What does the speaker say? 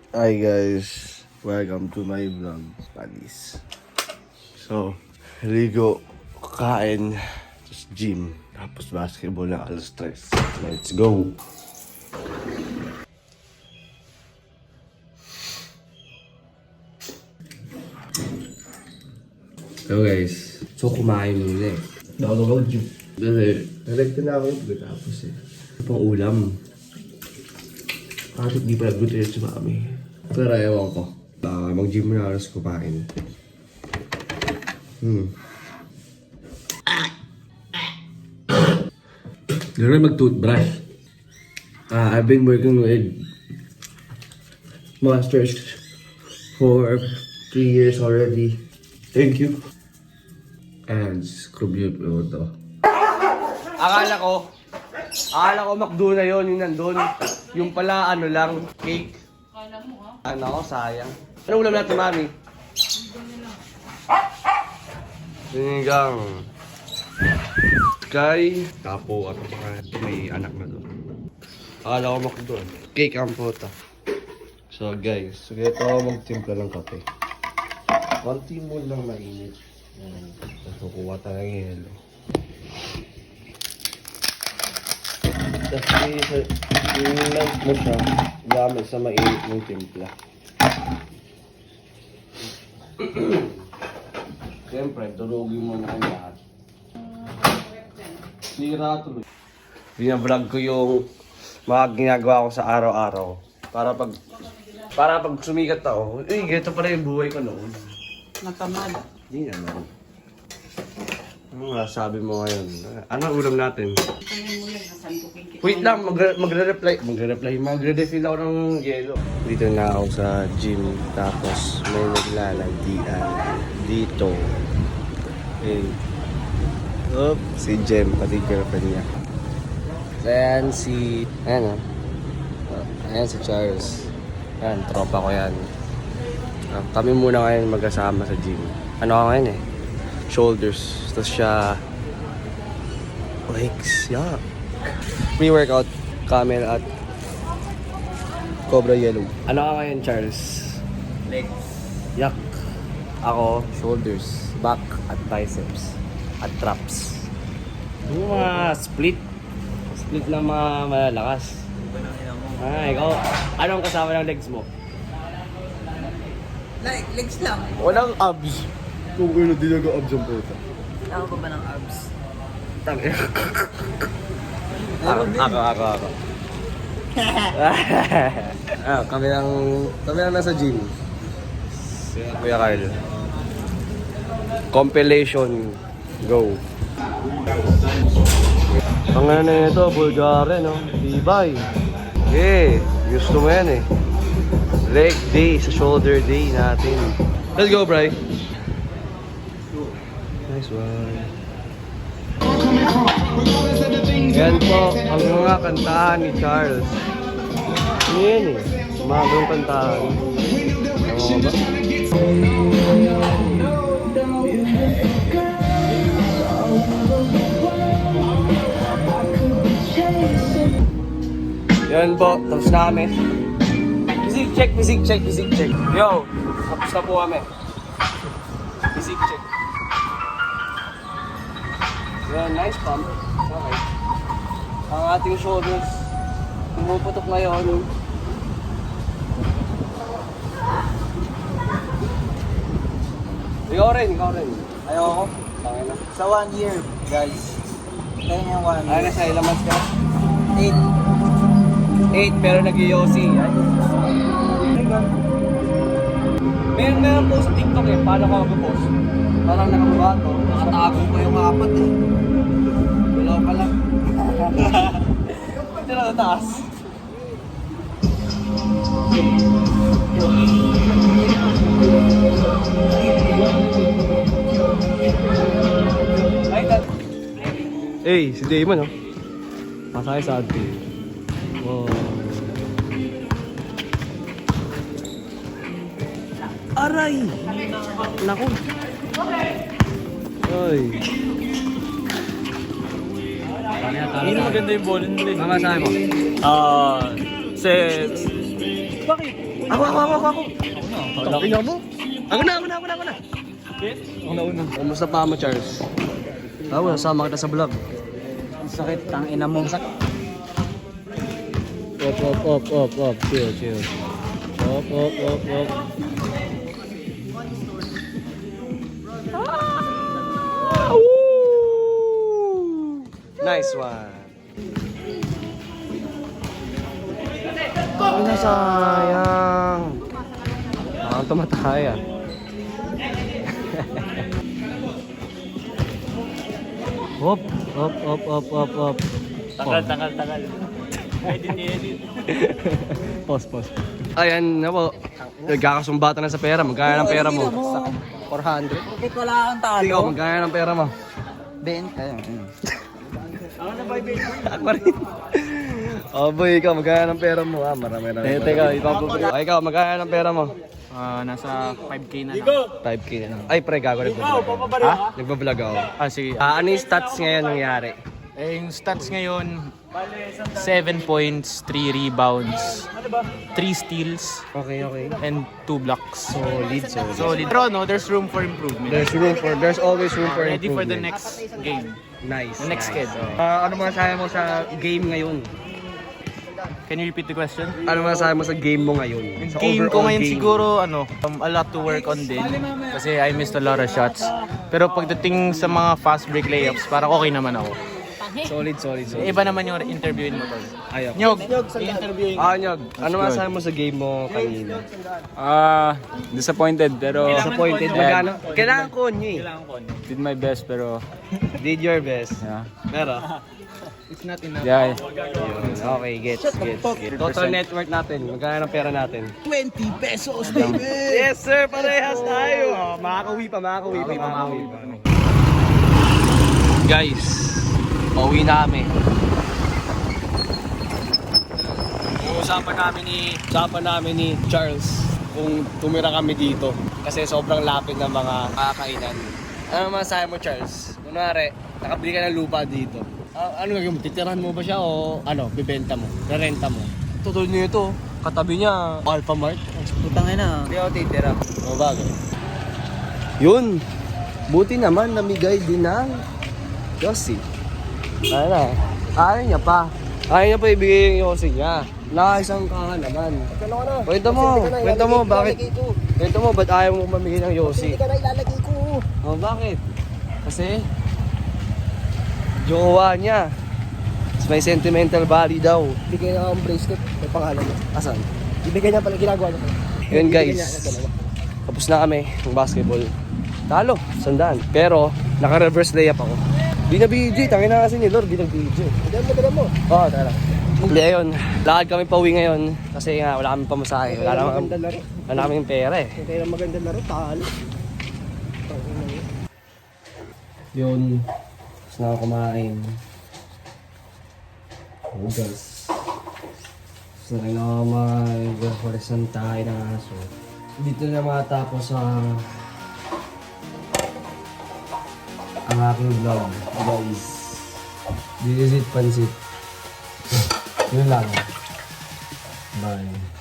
Hi guys, welcome to my vlog, Panis. So, ligo, kain, tapos gym, tapos basketball na alas 3. Let's go! So guys, so kumain muna eh. Nakagaw gym. Kasi, Nalegta na ako yung pagkatapos eh. ito pang ulam. Kahit di pa nag-good si mami. Pero ewan ko. Mag-gym na alas kumain. Gano'n mag-toothbrush. I've been working with Masters for 3 years already. Thank you. And screw you ito. Akala ko McDo na yun, yung nandun. Yung pala, ano lang, cake. Akala mo, ha? Ano, sayang. Ano ulam natin, mami? Sinigang. Kay Tapo at may anak na doon. Akala ko McDo. Cake ang puta. So guys, ito magtimpla ng kape. Konti mo lang mainit. Tapos kukuha tayo ng yelo. Tapos i-melt mo siya gamit sa mainit ng timpla. Siyempre, durugin mo na ang lahat. Sira tuloy. Bina-vlog ko yung mga ginagawa ko sa araw-araw. Para pag sumikat ako, ganito pala yung buhay ko noon. Natamad. Hindi naman. Ano sabi mo ngayon? Anong ulam natin? Tingnan mo lang, nasan ko kikita. Wait lang, magre-refill ako ng yelo. Dito na ako sa gym, tapos may naglalagdian dito. Okay. Si Jem, pati girlfriend niya. Ayan ayan si Charles. Ayan, tropa ko yan. Kami muna ngayon magkasama sa gym. Ano ako ngayon eh? Shoulders. Tapos siya legs. Yeah. Pre-workout camel at Cobra Yellow. Ano ka ngayon, Charles? Legs. Yak. Ako, shoulders, back at biceps at traps. Yung mga split. Split na mga malalakas. Ikaw, anong kasama ng legs mo? Legs lang. Walang abs. Kung ano, di nag-abs ang puta. Ako ba ng abs? Ako. Kami lang nasa gym. Si Kuya Carl. Compilation. Go. Ang ano na ito, Bulgarian, no? Tibay. Gusto mo yan eh. Leg day sa shoulder day natin. Let's go, Bri. Nice one. Yan po ang mga kantahan ni Charles. Yan eh. Magong kantahan. Ewan ko ba? Yan po, tapos na kami. Physique check. Yo, tapos na po kami. Physique check. Yan, nice pump. Okay. Ang ating shoulders, pumuputok ngayon. Ikaw rin. Ayoko. Tangin na. Sa 1 year, guys. Kaya niya 1 Ay, year. nasa ilang months ka? 8. 8, pero nag-EOC. Meron post sa TikTok eh. Paano ka mag-post? Parang nakabuhato. Nakatago ko yung apat eh. Dalawa pa lang. Tira na taas. Si Damon oh. Masaya sa atin. Wow. Aray! Naku! Ay! Hindi maganda yung ball nila. Mamasahe mo? Sets. bakit? Ako. Tingnan mo. Ako na. Una. Kamusta pa mo, Charles? Ako, nasama kita sa vlog. Ang sakit, tang ina mo. Op. Chill. Op. Nice one. Ay, nasayang. Parang tumatay ah. Hop. Tagal. Edit. Pause. Ayan na po. Nagkakasumbatan na sa pera. Magkaya ng pera mo? 400. Bakit wala kang talo? Ikaw, magkaya ng pera mo? 20. Ayun. Ako rin. Oh boy, ikaw, magkaya ng pera mo? Marami. Teka, ikaw, magkaya ng pera mo? Nasa 5K na lang. 5K na lang. Ay, pre, gago, nagbablog. Ha? Nagbablog ako. Sige. Ano yung stats ngayon nangyari? Yung stats ngayon, 7 points, 3 rebounds, 3 steals, Okay. and 2 blocks. Solid. Pero no, there's room for improvement. There's always room for Ready for the improvement. next game. Nice. The next kid. Ano masasabi mo sa game ngayon? Can you repeat the question? Ano masasabi mo sa game mo ngayon? Sa Game ko overall ngayon game? siguro, a lot to work on din. Kasi I missed a lot of shots. Pero pagdating sa mga fast break layups, parang okay naman ako. Solid. Iba naman yung interviewin mo tol. Ayaw. Nyog, i-interviewin ko. Nyog, ano masasabi mo sa game mo kanina? Disappointed pero Disappointed? Magkano? Kailangan ko nyo eh. did my best pero Did your best. yeah. Pero, Yeah. yun. Okay, gets. Total net worth natin. Magkano ng pera natin? 20 pesos, baby! Yes sir, parehas tayo. Makakauwi pa. Guys, pauwi na kami. Usapan namin ni Charles kung tumira kami dito kasi sobrang lapit ng mga kakainan. Ano masasabi mo, Charles? Kunwari, nakabili ka ng lupa dito. Ano gagawin mo? Titirahan mo ba siya o bibenta mo? Rerenta mo? Tutulad niyo ito. Katabi niya, Alphamart. Putang ina. Hindi ako titira. O bagay. Yun. Buti naman namigay din ng Yossi. Ayaw niya pa ibigay yung Yossi niya. Nakaisang ka naman. Kwento mo, ba't ayaw mo mamigay ng Yossi? Hindi ka na ilalagay ko. O bakit? Kasi jowa niya. May sentimental value daw. Bigay na ang bracelet, may pangalan niya. Asan? Ibigay niya pala, ginagawa niya. Yun guys, tapos na kami ng basketball. Talo, 100. Pero, naka-reverse layup ako. Di na BJ, tangin na kasi ni Lord, di na BJ. Dala mo. Oo, tara. Hindi, ayun. Lakad kami pauwi ngayon kasi nga wala kami pamasahe. Wala kaming pera eh. Kaya maganda laro, talo. Yun. Tapos na ako kumain. Hugas. Tapos na rin ako mag-horizon tayo ng aso. Dito na matapos ang aking vlog, guys. This is it, Pansit. Yun lang. Bye.